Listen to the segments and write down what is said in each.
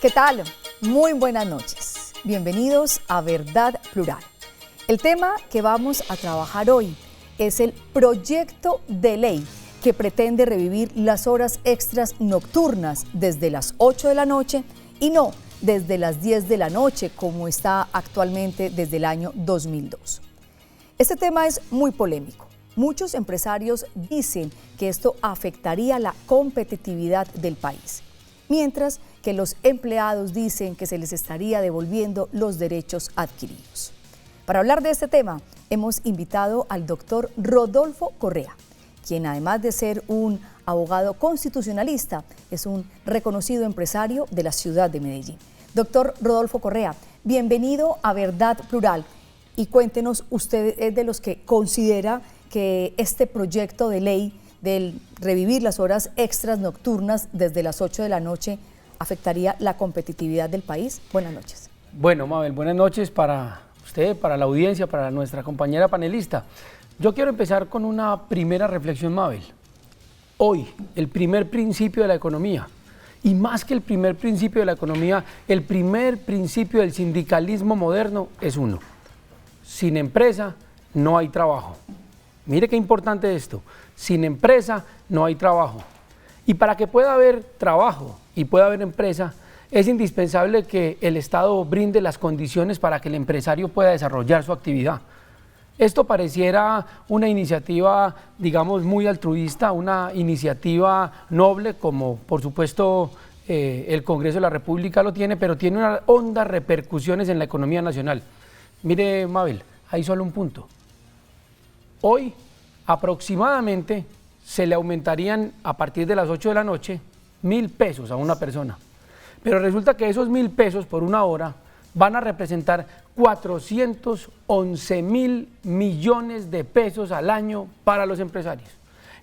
¿Qué tal? Muy buenas noches. Bienvenidos a Verdad Plural. El tema que vamos a trabajar hoy es el proyecto de ley que pretende revivir las horas extras nocturnas desde las 8 de la noche y no desde las 10 de la noche como está actualmente desde el año 2002. Este tema es muy polémico. Muchos empresarios dicen que esto afectaría la competitividad del país, mientras que los empleados dicen que se les estaría devolviendo los derechos adquiridos. Para hablar de este tema, hemos invitado al doctor Rodolfo Correa, quien además de ser un abogado constitucionalista, es un reconocido empresario de la ciudad de Medellín. Doctor Rodolfo Correa, bienvenido a Verdad Plural y cuéntenos, usted es de los que considera que este proyecto de ley del revivir las horas extras nocturnas desde las 8 de la noche afectaría la competitividad del país. Buenas noches. Bueno, Mabel, buenas noches para usted, para la audiencia, para nuestra compañera panelista. Yo quiero empezar con una primera reflexión, Mabel. Hoy, el primer principio de la economía, y más que el primer principio de la economía, el primer principio del sindicalismo moderno es uno: sin empresa no hay trabajo. Mire qué importante esto: sin empresa no hay trabajo. Y para que pueda haber trabajo y pueda haber empresa, es indispensable que el Estado brinde las condiciones para que el empresario pueda desarrollar su actividad. Esto pareciera una iniciativa, digamos, muy altruista, una iniciativa noble, como por supuesto el Congreso de la República lo tiene, pero tiene unas hondas repercusiones en la economía nacional. Mire, Mabel, hay solo un punto. Hoy, aproximadamente, se le aumentarían a partir de las 8 de la noche 1.000 pesos a una persona. Pero resulta que esos 1.000 pesos por una hora van a representar 411.000 millones de pesos al año para los empresarios.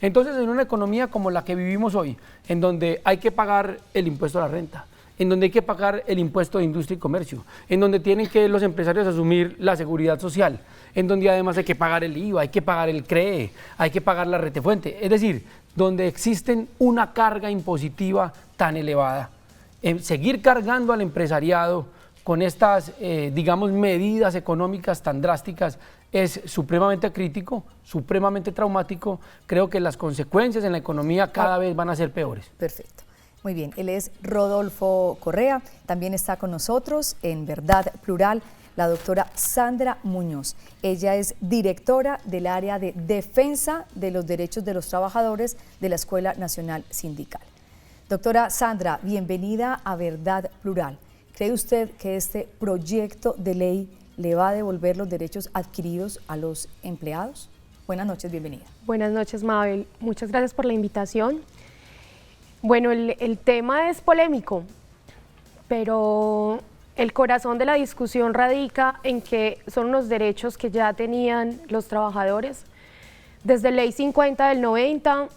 Entonces, en una economía como la que vivimos hoy, en donde hay que pagar el impuesto a la renta, en donde hay que pagar el impuesto de industria y comercio, en donde tienen que los empresarios asumir la seguridad social, en donde además hay que pagar el IVA, hay que pagar el CREE, hay que pagar la retefuente, es decir, donde existen una carga impositiva tan elevada. Seguir cargando al empresariado con estas, digamos, medidas económicas tan drásticas es supremamente crítico, supremamente traumático. Creo que las consecuencias en la economía cada vez van a ser peores. Perfecto. Muy bien, él es Rodolfo Correa, también está con nosotros en Verdad Plural la doctora Sandra Muñoz. Ella es directora del área de defensa de los derechos de los trabajadores de la Escuela Nacional Sindical. Doctora Sandra, bienvenida a Verdad Plural. ¿Cree usted que este proyecto de ley le va a devolver los derechos adquiridos a los empleados? Buenas noches, bienvenida. Buenas noches, Mabel. Muchas gracias por la invitación. Bueno, el tema es polémico, pero el corazón de la discusión radica en que son unos derechos que ya tenían los trabajadores desde Ley 50 del 90,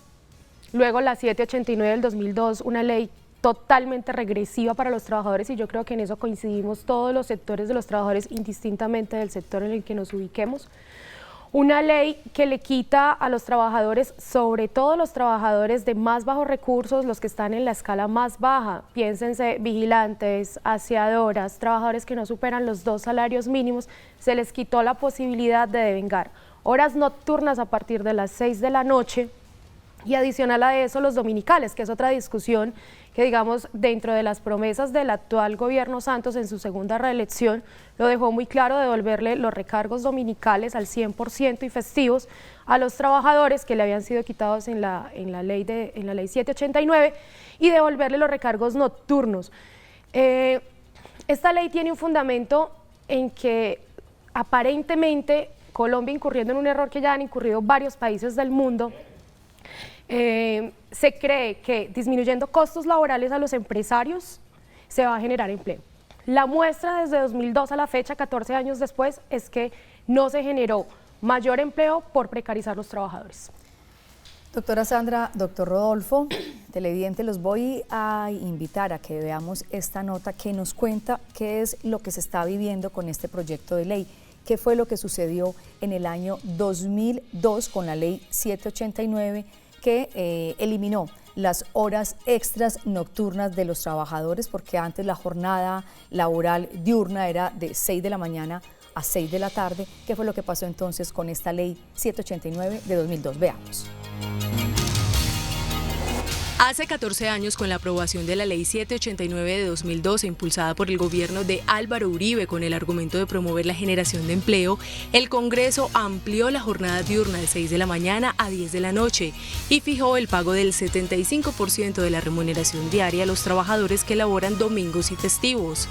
luego la 789 del 2002, una ley totalmente regresiva para los trabajadores, y yo creo que en eso coincidimos todos los sectores de los trabajadores, indistintamente del sector en el que nos ubiquemos. Una ley que le quita a los trabajadores, sobre todo los trabajadores de más bajos recursos, los que están en la escala más baja, piénsense vigilantes, aseadoras, trabajadores que no superan los 2 salarios mínimos, se les quitó la posibilidad de devengar horas nocturnas a partir de las 6 de la noche, y adicional a eso los dominicales, que es otra discusión que, digamos, dentro de las promesas del actual gobierno Santos en su segunda reelección, lo dejó muy claro: devolverle los recargos dominicales al 100% y festivos a los trabajadores que le habían sido quitados en la ley 789, y devolverle los recargos nocturnos. Esta ley tiene un fundamento en que aparentemente Colombia, incurriendo en un error que ya han incurrido varios países del mundo, se cree que disminuyendo costos laborales a los empresarios se va a generar empleo. La muestra desde 2002 a la fecha, 14 años después, es que no se generó mayor empleo por precarizar los trabajadores. Doctora Sandra, doctor Rodolfo, televidente, los voy a invitar a que veamos esta nota que nos cuenta qué es lo que se está viviendo con este proyecto de ley. ¿Qué fue lo que sucedió en el año 2002 con la ley 789 que eliminó las horas extras nocturnas de los trabajadores, porque antes la jornada laboral diurna era de 6 de la mañana a 6 de la tarde. ¿Qué fue lo que pasó entonces con esta ley 789 de 2002? Veamos. Hace 14 años, con la aprobación de la Ley 789 de 2012, impulsada por el gobierno de Álvaro Uribe con el argumento de promover la generación de empleo, el Congreso amplió la jornada diurna de 6 de la mañana a 10 de la noche y fijó el pago del 75% de la remuneración diaria a los trabajadores que laboran domingos y festivos.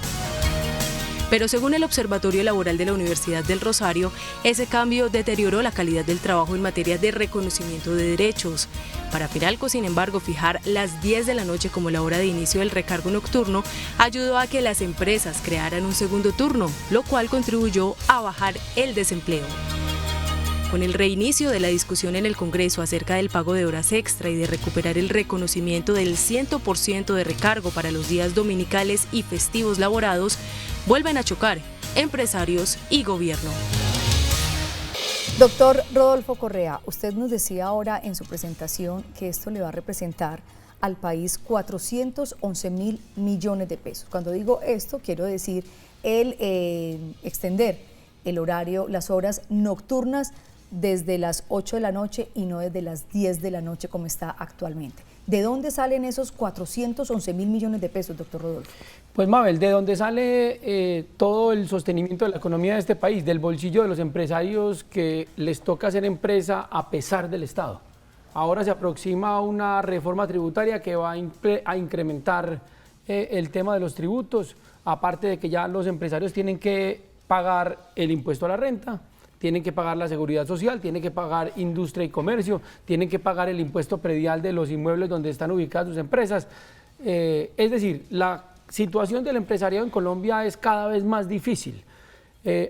Pero según el Observatorio Laboral de la Universidad del Rosario, ese cambio deterioró la calidad del trabajo en materia de reconocimiento de derechos. Para Finalco, sin embargo, fijar las 10 de la noche como la hora de inicio del recargo nocturno ayudó a que las empresas crearan un segundo turno, lo cual contribuyó a bajar el desempleo. Con el reinicio de la discusión en el Congreso acerca del pago de horas extra y de recuperar el reconocimiento del 100% de recargo para los días dominicales y festivos laborados, vuelven a chocar empresarios y gobierno. Doctor Rodolfo Correa, usted nos decía ahora en su presentación que esto le va a representar al país 411.000 millones de pesos. Cuando digo esto, quiero decir el extender el horario, las horas nocturnas desde las 8 de la noche y no desde las 10 de la noche como está actualmente. ¿De dónde salen esos 411.000 millones de pesos, doctor Rodolfo? Pues Mabel, ¿de dónde sale todo el sostenimiento de la economía de este país? Del bolsillo de los empresarios que les toca hacer empresa a pesar del Estado. Ahora se aproxima una reforma tributaria que va a incrementar el tema de los tributos, aparte de que ya los empresarios tienen que pagar el impuesto a la renta, tienen que pagar la seguridad social, tienen que pagar industria y comercio, tienen que pagar el impuesto predial de los inmuebles donde están ubicadas sus empresas. Es decir, la situación del empresariado en Colombia es cada vez más difícil.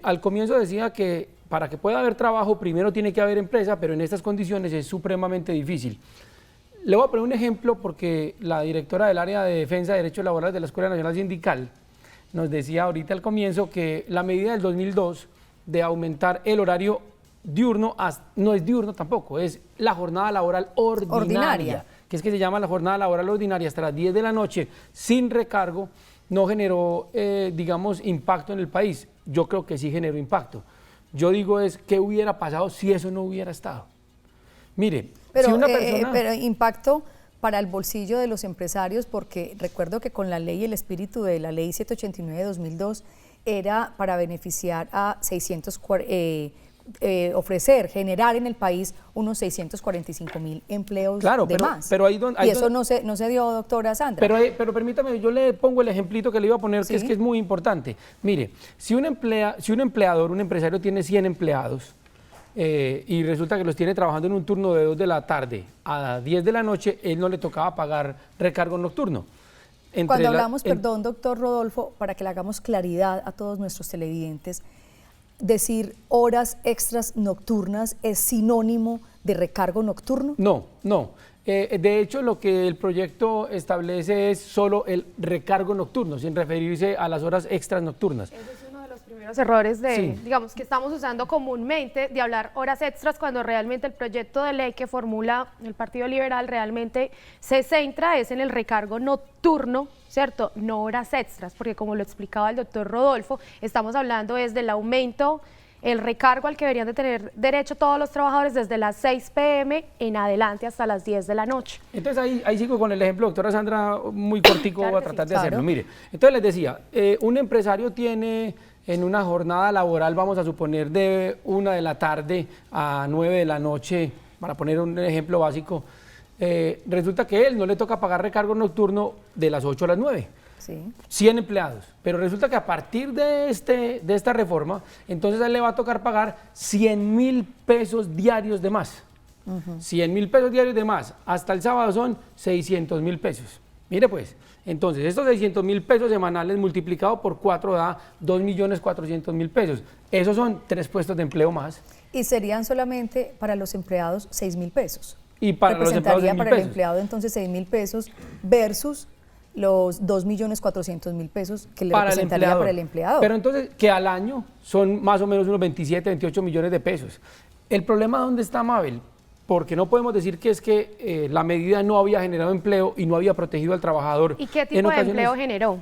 Al comienzo decía que para que pueda haber trabajo primero tiene que haber empresa, pero en estas condiciones es supremamente difícil. Le voy a poner un ejemplo porque la directora del área de defensa de derechos laborales de la Escuela Nacional Sindical nos decía ahorita al comienzo que la medida del 2002 de aumentar el horario diurno, no es diurno tampoco, es la jornada laboral ordinaria, que es que se llama la jornada laboral ordinaria hasta las 10 de la noche sin recargo, no generó, digamos, impacto en el país. Yo creo que sí generó impacto. Yo digo es, ¿qué hubiera pasado si eso no hubiera estado? Mire, pero, si una persona... pero impacto para el bolsillo de los empresarios, porque recuerdo que con la ley, el espíritu de la ley 789 de 2002, era para beneficiar a generar en el país unos 645.000 empleos de más. Pero y eso no se dio, doctora Sandra. Pero permítame, yo le pongo el ejemplito que le iba a poner, ¿sí? que es muy importante. Mire, si un empleador, un empresario tiene 100 empleados y resulta que los tiene trabajando en un turno de 2 de la tarde a 10 de la noche, él no le tocaba pagar recargo nocturno. Cuando hablamos, perdón, doctor Rodolfo, para que le hagamos claridad a todos nuestros televidentes, decir horas extras nocturnas es sinónimo de recargo nocturno. No. De hecho, lo que el proyecto establece es solo el recargo nocturno, sin referirse a las horas extras nocturnas. Ese es uno de los primeros errores digamos, que estamos usando comúnmente de hablar horas extras cuando realmente el proyecto de ley que formula el Partido Liberal realmente se centra es en el recargo nocturno, ¿cierto? No horas extras, porque como lo explicaba el doctor Rodolfo, estamos hablando es del aumento, el recargo al que deberían de tener derecho todos los trabajadores desde las 6 p.m. en adelante hasta las 10 de la noche. Entonces ahí sigo con el ejemplo, doctora Sandra, muy cortico, claro, voy a tratar de hacerlo. Mire, entonces les decía, un empresario tiene en una jornada laboral, vamos a suponer de 1 de la tarde a 9 de la noche, para poner un ejemplo básico, resulta que a él no le toca pagar recargo nocturno de las 8 a las 9. Sí. 100 empleados, pero resulta que a partir de esta reforma, entonces a él le va a tocar pagar 100.000 pesos diarios de más. 100.000 pesos diarios de más, hasta el sábado son 600.000 pesos. Mire pues, entonces estos 600.000 pesos semanales multiplicados por 4 da 2.400.000 pesos. Esos son 3 puestos de empleo más. Y serían solamente para los empleados 6.000 pesos. Y para los empleados 6.000 para el empleado entonces 6.000 pesos versus los 2.400.000 pesos que le representaría para el empleador. Pero entonces, que al año son más o menos unos 27, 28 millones de pesos. El problema, ¿dónde está, Mabel? porque no podemos decir que es que la medida no había generado empleo y no había protegido al trabajador. ¿Y qué tipo de empleo generó?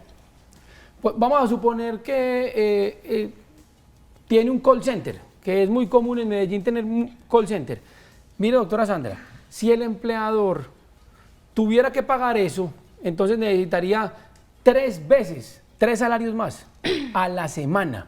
Pues vamos a suponer que tiene un call center, que es muy común en Medellín tener un call center. Mire, doctora Sandra, si el empleador tuviera que pagar eso, entonces necesitaría 3 veces, 3 salarios más a la semana.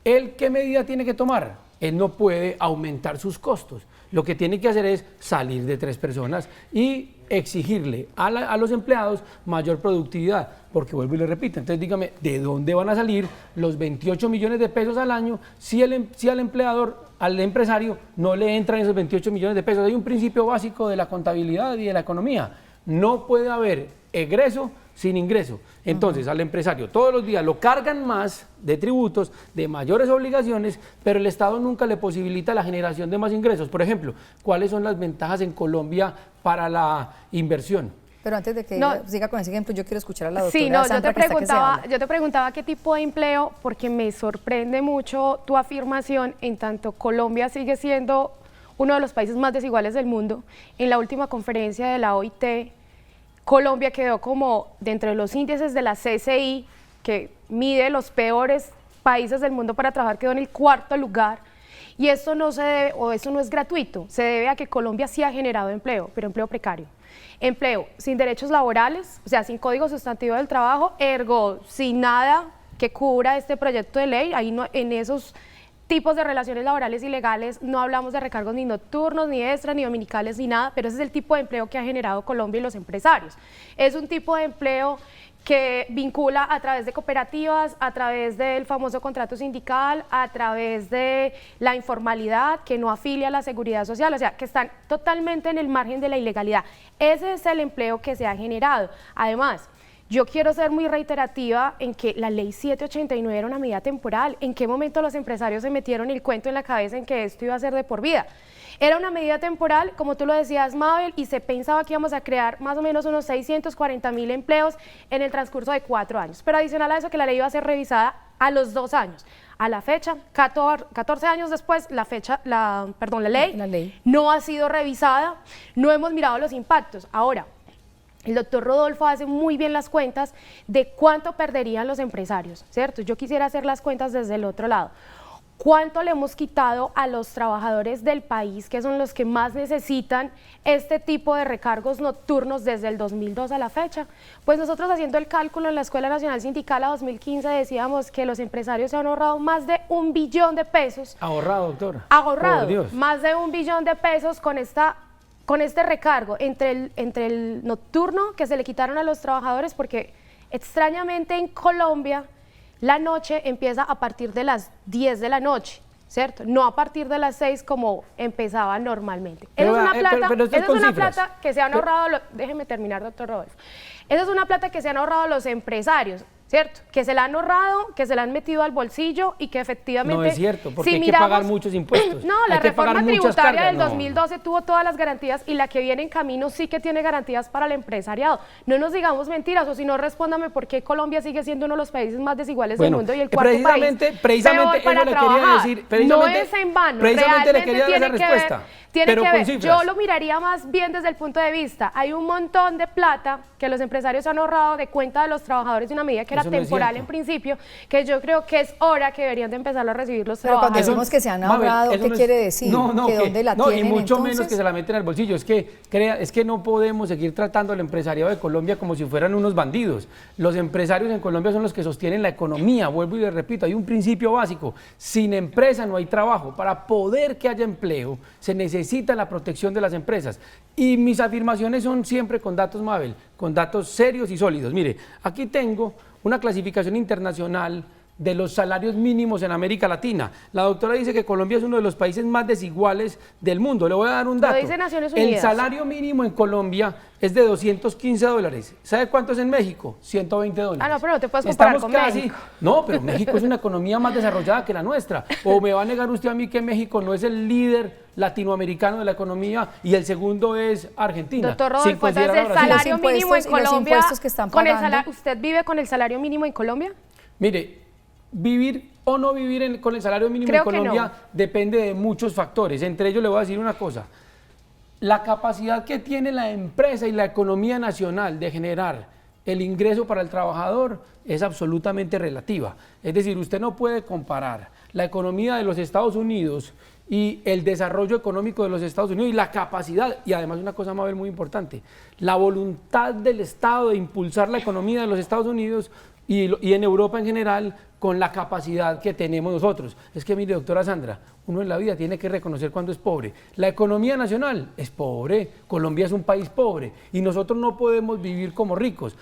¿Él qué medida tiene que tomar? Él no puede aumentar sus costos. Lo que tiene que hacer es salir de 3 personas y exigirle a los empleados mayor productividad, porque vuelvo y le repito, entonces dígame, ¿de dónde van a salir los 28 millones de pesos al año si al empleador, al empresario, no le entran esos 28 millones de pesos? Hay un principio básico de la contabilidad y de la economía: no puede haber egreso sin ingreso. Entonces, al empresario todos los días lo cargan más de tributos, de mayores obligaciones, pero el Estado nunca le posibilita la generación de más ingresos. Por ejemplo, ¿cuáles son las ventajas en Colombia para la inversión? Pero antes de que siga con ese ejemplo, yo quiero escuchar a la doctora Sí, no, Sandra, yo te preguntaba qué tipo de empleo, porque me sorprende mucho tu afirmación, en tanto Colombia sigue siendo uno de los países más desiguales del mundo. En la última conferencia de la OIT, Colombia quedó como dentro de los índices de la CCI, que mide los peores países del mundo para trabajar, quedó en el 4º lugar. Y esto no se debe, o eso no es gratuito, se debe a que Colombia sí ha generado empleo, pero empleo precario. Empleo sin derechos laborales, o sea, sin código sustantivo del trabajo, ergo, sin nada que cubra este proyecto de ley. Ahí no, en esos tipos de relaciones laborales ilegales no hablamos de recargos ni nocturnos, ni extras, ni dominicales, ni nada, pero ese es el tipo de empleo que ha generado Colombia y los empresarios. Es un tipo de empleo que vincula a través de cooperativas, a través del famoso contrato sindical, a través de la informalidad, que no afilia a la seguridad social, o sea, que están totalmente en el margen de la ilegalidad. Ese es el empleo que se ha generado. Además, yo quiero ser muy reiterativa en que la ley 789 era una medida temporal. ¿En qué momento los empresarios se metieron el cuento en la cabeza en que esto iba a ser de por vida? Era una medida temporal, como tú lo decías, Mabel, y se pensaba que íbamos a crear más o menos unos 640.000 empleos en el transcurso de 4 años. Pero adicional a eso, que la ley iba a ser revisada a los 2 años. A la fecha, 14 años después, la ley no ha sido revisada, no hemos mirado los impactos. Ahora, el doctor Rodolfo hace muy bien las cuentas de cuánto perderían los empresarios, ¿cierto? Yo quisiera hacer las cuentas desde el otro lado. ¿Cuánto le hemos quitado a los trabajadores del país, que son los que más necesitan este tipo de recargos nocturnos desde el 2002 a la fecha? Pues nosotros, haciendo el cálculo en la Escuela Nacional Sindical a 2015, decíamos que los empresarios se han ahorrado más de 1 billón de pesos. ¿Ahorrado, doctora? Ahorrado, por Dios. Más de 1 billón de pesos con este recargo entre el nocturno que se le quitaron a los trabajadores, porque extrañamente en Colombia la noche empieza a partir de las 10 de la noche, ¿cierto? No a partir de las 6 como empezaba normalmente. Esa es una plata que se han ahorrado, déjeme terminar, doctor Rodolfo. Esa es una plata que se han ahorrado los empresarios, ¿cierto? Que se la han ahorrado, que se la han metido al bolsillo y que efectivamente... No es cierto, porque hay que pagar muchos impuestos. No, la reforma tributaria del 2012 tuvo todas las garantías, y la que viene en camino sí que tiene garantías para el empresariado. No nos digamos mentiras, o si no, respóndame por qué Colombia sigue siendo uno de los países más desiguales del mundo y el cuarto precisamente país eso le quería decir. No es en vano, precisamente le quería dar esa respuesta. Tiene que ver, yo lo miraría más bien desde el punto de vista, hay un montón de plata que los empresarios han ahorrado de cuenta de los trabajadores de una medida que era temporal en principio, que yo creo que es hora que deberían de empezar a recibir los trabajadores. Pero cuando decimos que se han ahorrado, ¿qué quiere decir? ¿Que dónde la tienen, y mucho entonces? menos que se la meten al bolsillo. Es que no podemos seguir tratando al empresariado de Colombia como si fueran unos bandidos. Los empresarios en Colombia son los que sostienen la economía. Vuelvo y les repito, hay un principio básico: sin empresa no hay trabajo. Para poder que haya empleo se necesita la protección de las empresas. Y mis afirmaciones son siempre con datos, Mabel, con datos serios y sólidos. Mire, aquí tengo una clasificación internacional de los salarios mínimos en América Latina. La doctora dice que Colombia es uno de los países más desiguales del mundo. Le voy a dar un dato. Lo dice Naciones Unidas. El salario mínimo en Colombia es de $215. ¿Sabe cuánto es en México? $120. Ah, no, pero no te puedes comparar con México. No, pero México es una economía más desarrollada que la nuestra. ¿O me va a negar usted a mí que México no es el líder latinoamericano de la economía y el segundo es Argentina? Doctor Rodolfo, entonces el salario mínimo en Colombia, que están pagando. ¿Usted vive con el salario mínimo en Colombia? Mire, vivir o no vivir con el salario mínimo en Colombia depende de muchos factores. Entre ellos le voy a decir una cosa: la capacidad que tiene la empresa y la economía nacional de generar el ingreso para el trabajador es absolutamente relativa. Es decir, usted no puede comparar la economía de los Estados Unidos y el desarrollo económico de los Estados Unidos y la capacidad, y además una cosa, Mabel, muy importante, la voluntad del Estado de impulsar la economía de los Estados Unidos y en Europa en general con la capacidad que tenemos nosotros. Es que mire, doctora Sandra, uno en la vida tiene que reconocer cuando es pobre. La economía nacional es pobre, Colombia es un país pobre y nosotros no podemos vivir como ricos.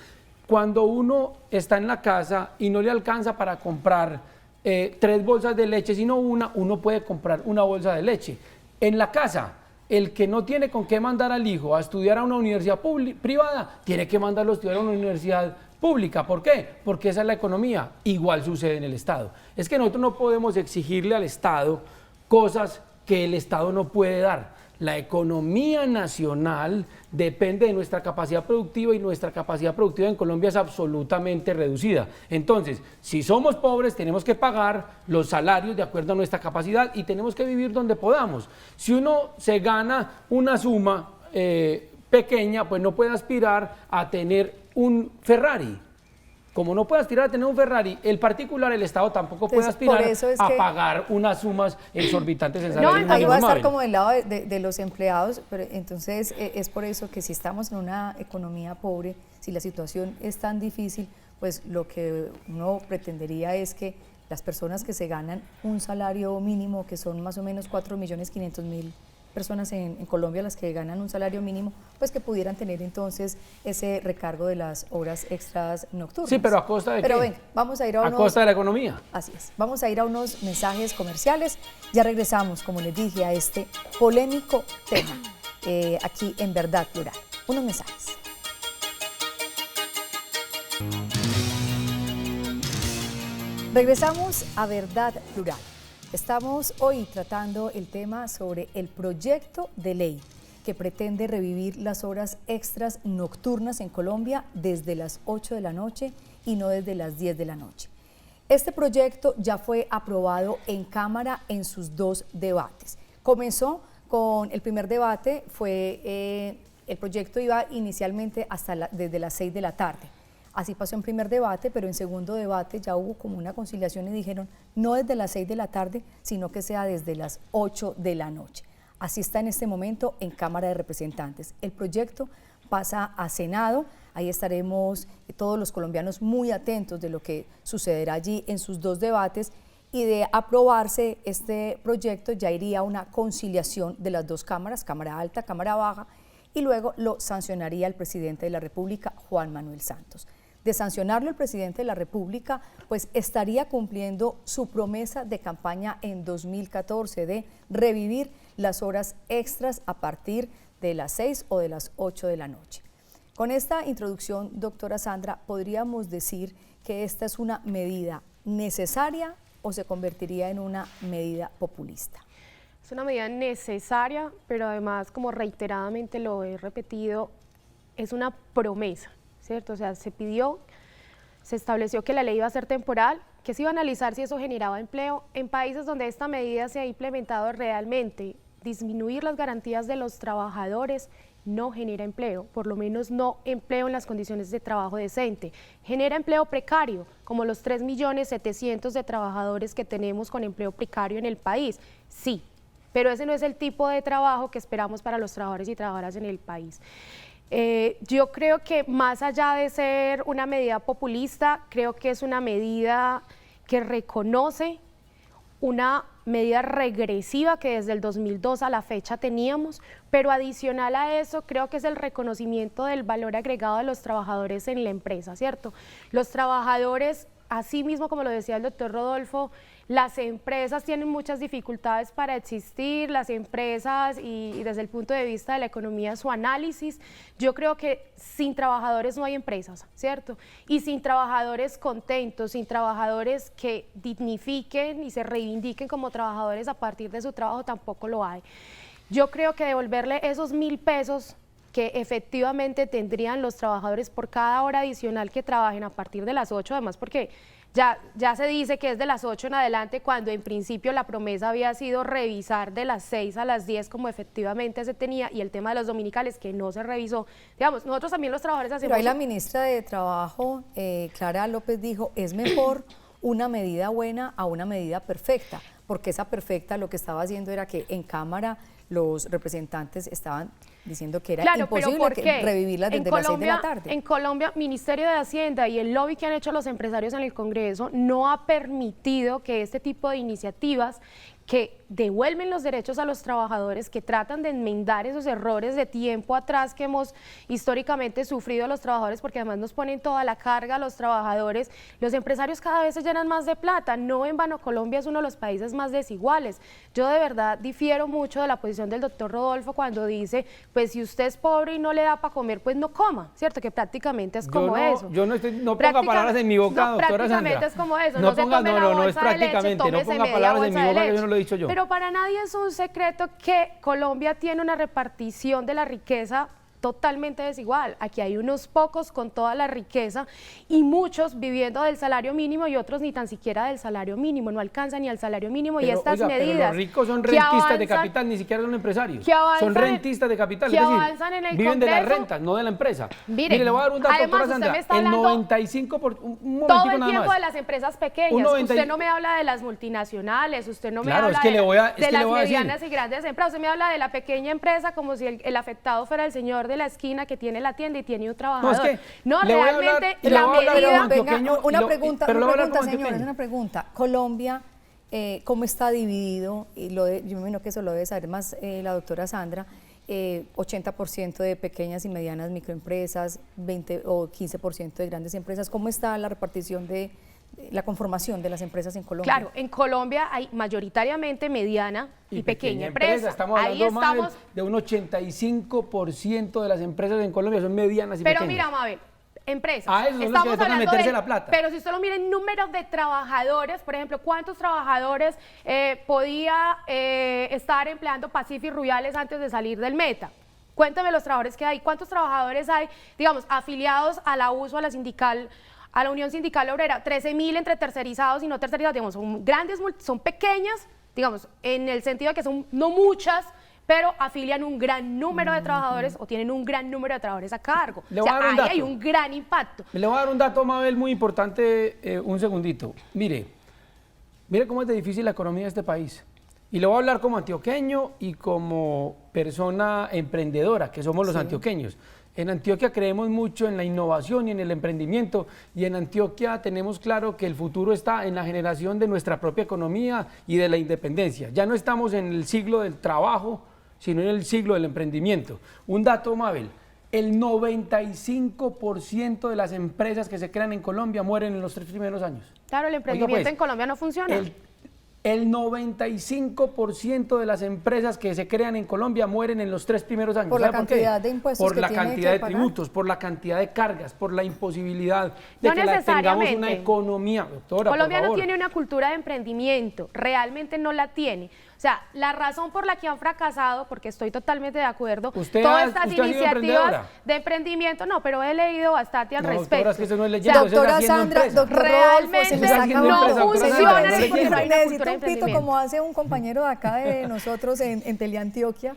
Cuando uno está en la casa y no le alcanza para comprar 3 bolsas de leche, sino una, uno puede comprar una bolsa de leche. En la casa, el que no tiene con qué mandar al hijo a estudiar a una universidad privada, tiene que mandarlo a estudiar a una universidad pública. ¿Por qué? Porque esa es la economía. Igual sucede en el Estado. Es que nosotros no podemos exigirle al Estado cosas que el Estado no puede dar. La economía nacional depende de nuestra capacidad productiva y nuestra capacidad productiva en Colombia es absolutamente reducida. Entonces, si somos pobres, tenemos que pagar los salarios de acuerdo a nuestra capacidad y tenemos que vivir donde podamos. Si uno se gana una suma pequeña, pues no puede aspirar a tener un Ferrari. Como no puede aspirar a tener un Ferrari, el particular, el Estado tampoco puede aspirar a pagar unas sumas exorbitantes en salarios. No, ahí va a estar como del lado de los empleados, pero entonces es por eso que si estamos en una economía pobre, si la situación es tan difícil, pues lo que uno pretendería es que las personas que se ganan un salario mínimo, que son más o menos 4.500.000 personas en Colombia las que ganan un salario mínimo, pues que pudieran tener entonces ese recargo de las horas extras nocturnas. Sí, pero ¿a costa de qué? Pero ven, vamos a ir a costa de la economía. Así es, vamos a ir a unos mensajes comerciales. Ya regresamos, como les dije, a este polémico tema, aquí en Verdad Plural. Unos mensajes. Regresamos a Verdad Plural. Estamos hoy tratando el tema sobre el proyecto de ley que pretende revivir las horas extras nocturnas en Colombia desde las 8 de la noche y no desde las 10 de la noche. Este proyecto ya fue aprobado en Cámara en sus 2 debates. Comenzó con el primer debate, el proyecto iba inicialmente desde las 6 de la tarde. Así pasó en primer debate, pero en segundo debate ya hubo como una conciliación y dijeron no desde las 6 de la tarde, sino que sea desde las 8 de la noche. Así está en este momento en Cámara de Representantes. El proyecto pasa a Senado, ahí estaremos todos los colombianos muy atentos de lo que sucederá allí en sus 2 debates y de aprobarse este proyecto ya iría a una conciliación de las 2 cámaras, Cámara Alta, Cámara Baja, y luego lo sancionaría el presidente de la República, Juan Manuel Santos. De sancionarlo el presidente de la República, pues estaría cumpliendo su promesa de campaña en 2014 de revivir las horas extras a partir de las 6 o de las 8 de la noche. Con esta introducción, doctora Sandra, ¿podríamos decir que esta es una medida necesaria o se convertiría en una medida populista? Es una medida necesaria, pero además, como reiteradamente lo he repetido, es una promesa, ¿cierto? O sea, se estableció que la ley iba a ser temporal, que se iba a analizar si eso generaba empleo. En países donde esta medida se ha implementado realmente, disminuir las garantías de los trabajadores no genera empleo, por lo menos no empleo en las condiciones de trabajo decente. Genera empleo precario, como los 3.700.000 de trabajadores que tenemos con empleo precario en el país, sí. Pero ese no es el tipo de trabajo que esperamos para los trabajadores y trabajadoras en el país. Yo creo que más allá de ser una medida populista, creo que es una medida que reconoce una medida regresiva que desde el 2002 a la fecha teníamos, pero adicional a eso creo que es el reconocimiento del valor agregado de los trabajadores en la empresa, ¿cierto? Los trabajadores, así mismo como lo decía el doctor Rodolfo, las empresas tienen muchas dificultades para existir, las empresas y desde el punto de vista de la economía, su análisis, yo creo que sin trabajadores no hay empresas, ¿cierto? Y sin trabajadores contentos, sin trabajadores que dignifiquen y se reivindiquen como trabajadores a partir de su trabajo, tampoco lo hay. Yo creo que devolverle esos 1.000 pesos que efectivamente tendrían los trabajadores por cada hora adicional que trabajen a partir de las 8, además porque ya se dice que es de las 8 en adelante, cuando en principio la promesa había sido revisar de las 6 a las 10 como efectivamente se tenía, y el tema de los dominicales que no se revisó. Digamos, nosotros también los trabajadores hacemos... Pero ahí la ministra de Trabajo, Clara López, dijo, es mejor una medida buena a una medida perfecta, porque esa perfecta lo que estaba haciendo era que en Cámara los representantes estaban diciendo que era imposible revivirlas desde las 6 de la tarde. En Colombia, Ministerio de Hacienda y el lobby que han hecho los empresarios en el Congreso no ha permitido que este tipo de iniciativas que devuelven los derechos a los trabajadores, que tratan de enmendar esos errores de tiempo atrás que hemos históricamente sufrido los trabajadores, porque además nos ponen toda la carga a los trabajadores. Los empresarios cada vez se llenan más de plata, no en vano Colombia es uno de los países más desiguales. Yo de verdad difiero mucho de la posición del doctor Rodolfo cuando dice, pues si usted es pobre y no le da para comer, pues no coma, ¿cierto? Que prácticamente es como eso. Yo no ponga palabras en mi boca, doctora Sandra. Prácticamente es como eso, no se tome la bolsa de leche, tómese media bolsa de leche. Yo no lo he dicho yo. Pero para nadie es un secreto que Colombia tiene una repartición de la riqueza totalmente desigual. Aquí hay unos pocos con toda la riqueza y muchos viviendo del salario mínimo y otros ni tan siquiera del salario mínimo, no alcanzan ni al salario mínimo. Pero, y estas medidas pero los ricos son rentistas de capital, ni siquiera son empresarios. Son rentistas de capital, es decir, viven de las rentas, no de la empresa. Mire, le voy a dar un dato, doctora Sandra, el 95%, un todo el tiempo de las empresas pequeñas, usted no me habla de las multinacionales, usted no me habla de las medianas y grandes empresas, usted me habla de la pequeña empresa como si el afectado fuera el señor de la esquina que tiene la tienda y tiene un trabajador. No, realmente la medida... Una pregunta, señores, una pregunta. Colombia, ¿cómo está dividido? Y yo me imagino que eso lo debe saber más la doctora Sandra. 80% de pequeñas y medianas microempresas, 20 o 15% de grandes empresas. ¿Cómo está la repartición de la conformación de las empresas en Colombia? Claro, en Colombia hay mayoritariamente mediana y pequeña empresa. Estamos hablando de un 85% de las empresas en Colombia son medianas y pequeñas. Pero mira, Mabel, empresas. Eso es lo que tratan de meterse la plata. Pero si usted lo mira en números de trabajadores, por ejemplo, ¿cuántos trabajadores podía estar empleando Pacific Rubiales antes de salir del Meta? Cuéntame los trabajadores que hay. ¿Cuántos trabajadores hay, digamos, afiliados a la USO, a la sindical, a la Unión Sindical Obrera? 13.000 entre tercerizados y no tercerizados, digamos, son grandes, son pequeñas, digamos, en el sentido de que son no muchas, pero afilian un gran número de trabajadores o tienen un gran número de trabajadores a cargo. O sea, ahí hay un gran impacto. Le voy a dar un dato, Mabel, muy importante, un segundito. Mire cómo es de difícil la economía de este país. Y le voy a hablar como antioqueño y como persona emprendedora, que somos los antioqueños. En Antioquia creemos mucho en la innovación y en el emprendimiento, y en Antioquia tenemos claro que el futuro está en la generación de nuestra propia economía y de la independencia. Ya no estamos en el siglo del trabajo, sino en el siglo del emprendimiento. Un dato, Mabel, el 95% de las empresas que se crean en Colombia mueren en los 3 primeros años. Claro, el emprendimiento en Colombia no funciona. El 95% de las empresas que se crean en Colombia mueren en los 3 primeros años. ¿Por la cantidad de impuestos que tienen que pagar? Por la cantidad de tributos, por la cantidad de cargas, por la imposibilidad de que tengamos una economía. Doctora, Colombia no tiene una cultura de emprendimiento, realmente no la tiene. O sea, la razón por la que han fracasado, porque estoy totalmente de acuerdo, todas estas iniciativas de emprendimiento, no, pero he leído bastante al respecto. Doctora, es que eso no es leyendo, doctora Sandra, doctor realmente no funciona porque no hay una necesita un pito como hace un compañero de acá de nosotros en Teleantioquia.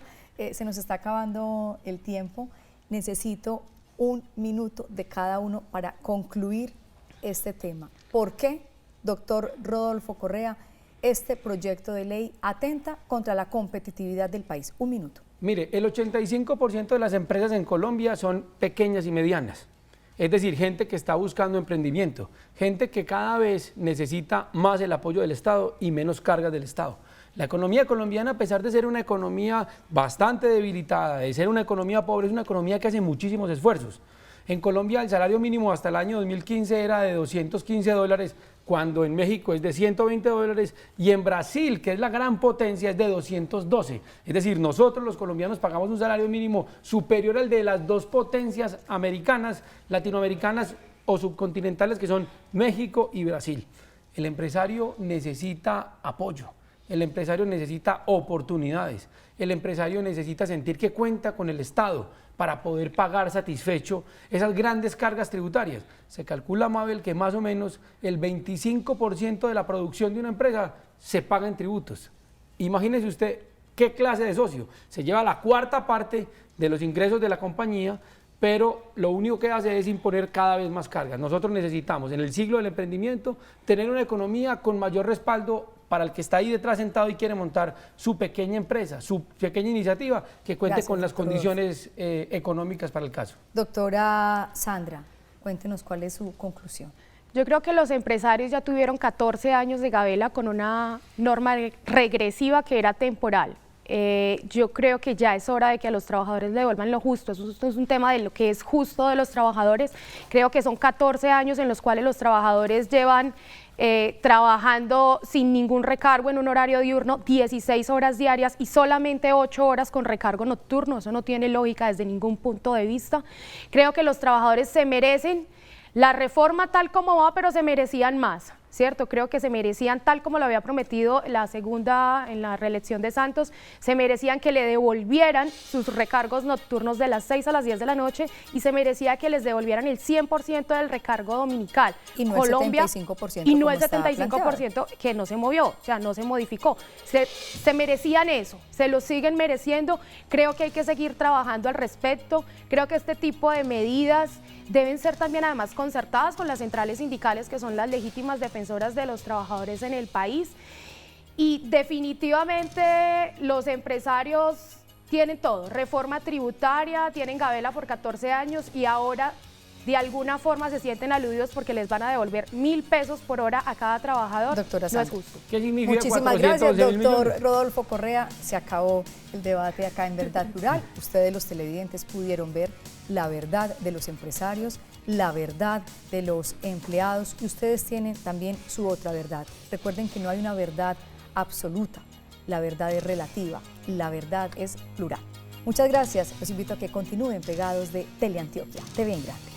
Se nos está acabando el tiempo. Necesito 1 minuto de cada uno para concluir este tema. ¿Por qué, doctor Rodolfo Correa, este proyecto de ley atenta contra la competitividad del país? 1 minuto. Mire, el 85% de las empresas en Colombia son pequeñas y medianas. Es decir, gente que está buscando emprendimiento, gente que cada vez necesita más el apoyo del Estado y menos cargas del Estado. La economía colombiana, a pesar de ser una economía bastante debilitada, de ser una economía pobre, es una economía que hace muchísimos esfuerzos. En Colombia el salario mínimo hasta el año 2015 era de $215, cuando en México es de $120 y en Brasil, que es la gran potencia, es de 212. Es decir, nosotros los colombianos pagamos un salario mínimo superior al de las 2 potencias americanas, latinoamericanas o subcontinentales, que son México y Brasil. El empresario necesita apoyo. El empresario necesita oportunidades, el empresario necesita sentir que cuenta con el Estado, para poder pagar satisfecho esas grandes cargas tributarias. Se calcula, Mabel, que más o menos el 25% de la producción de una empresa se paga en tributos. Imagínese usted qué clase de socio. Se lleva la cuarta parte de los ingresos de la compañía, pero lo único que hace es imponer cada vez más cargas. Nosotros necesitamos, en el siglo del emprendimiento, tener una economía con mayor respaldo para el que está ahí detrás sentado y quiere montar su pequeña empresa, su pequeña iniciativa, que cuente con las condiciones económicas para el caso. Doctora Sandra, cuéntenos cuál es su conclusión. Yo creo que los empresarios ya tuvieron 14 años de gabela con una norma regresiva que era temporal. Yo creo que ya es hora de que a los trabajadores le devuelvan lo justo. Eso es un tema de lo que es justo de los trabajadores. Creo que son 14 años en los cuales los trabajadores llevan trabajando sin ningún recargo en un horario diurno, 16 horas diarias y solamente 8 horas con recargo nocturno. Eso no tiene lógica desde ningún punto de vista. Creo que los trabajadores se merecen la reforma tal como va, pero se merecían más, ¿cierto? Creo que se merecían, tal como lo había prometido la segunda en la reelección de Santos, se merecían que le devolvieran sus recargos nocturnos de las 6 a las 10 de la noche y se merecía que les devolvieran el 100% del recargo dominical. Y no Colombia, el 75%. y no el 75% que no se movió, o sea, no se modificó. Se merecían eso, se lo siguen mereciendo. Creo que hay que seguir trabajando al respecto. Creo que este tipo de medidas deben ser también además concertadas con las centrales sindicales, que son las legítimas defensoras de los trabajadores en el país. Y definitivamente los empresarios tienen todo, reforma tributaria, tienen gabela por 14 años y ahora de alguna forma se sienten aludidos porque les van a devolver 1.000 pesos por hora a cada trabajador. Doctora no es Sandra, justo. ¿Qué significa muchísimas gracias, doctor millones? Rodolfo Correa. Se acabó el debate acá en Verdad Plural. Ustedes, los televidentes, pudieron ver la verdad de los empresarios, la verdad de los empleados, y ustedes tienen también su otra verdad. Recuerden que no hay una verdad absoluta, la verdad es relativa, la verdad es plural. Muchas gracias, los invito a que continúen pegados de Teleantioquia, TV en Grande.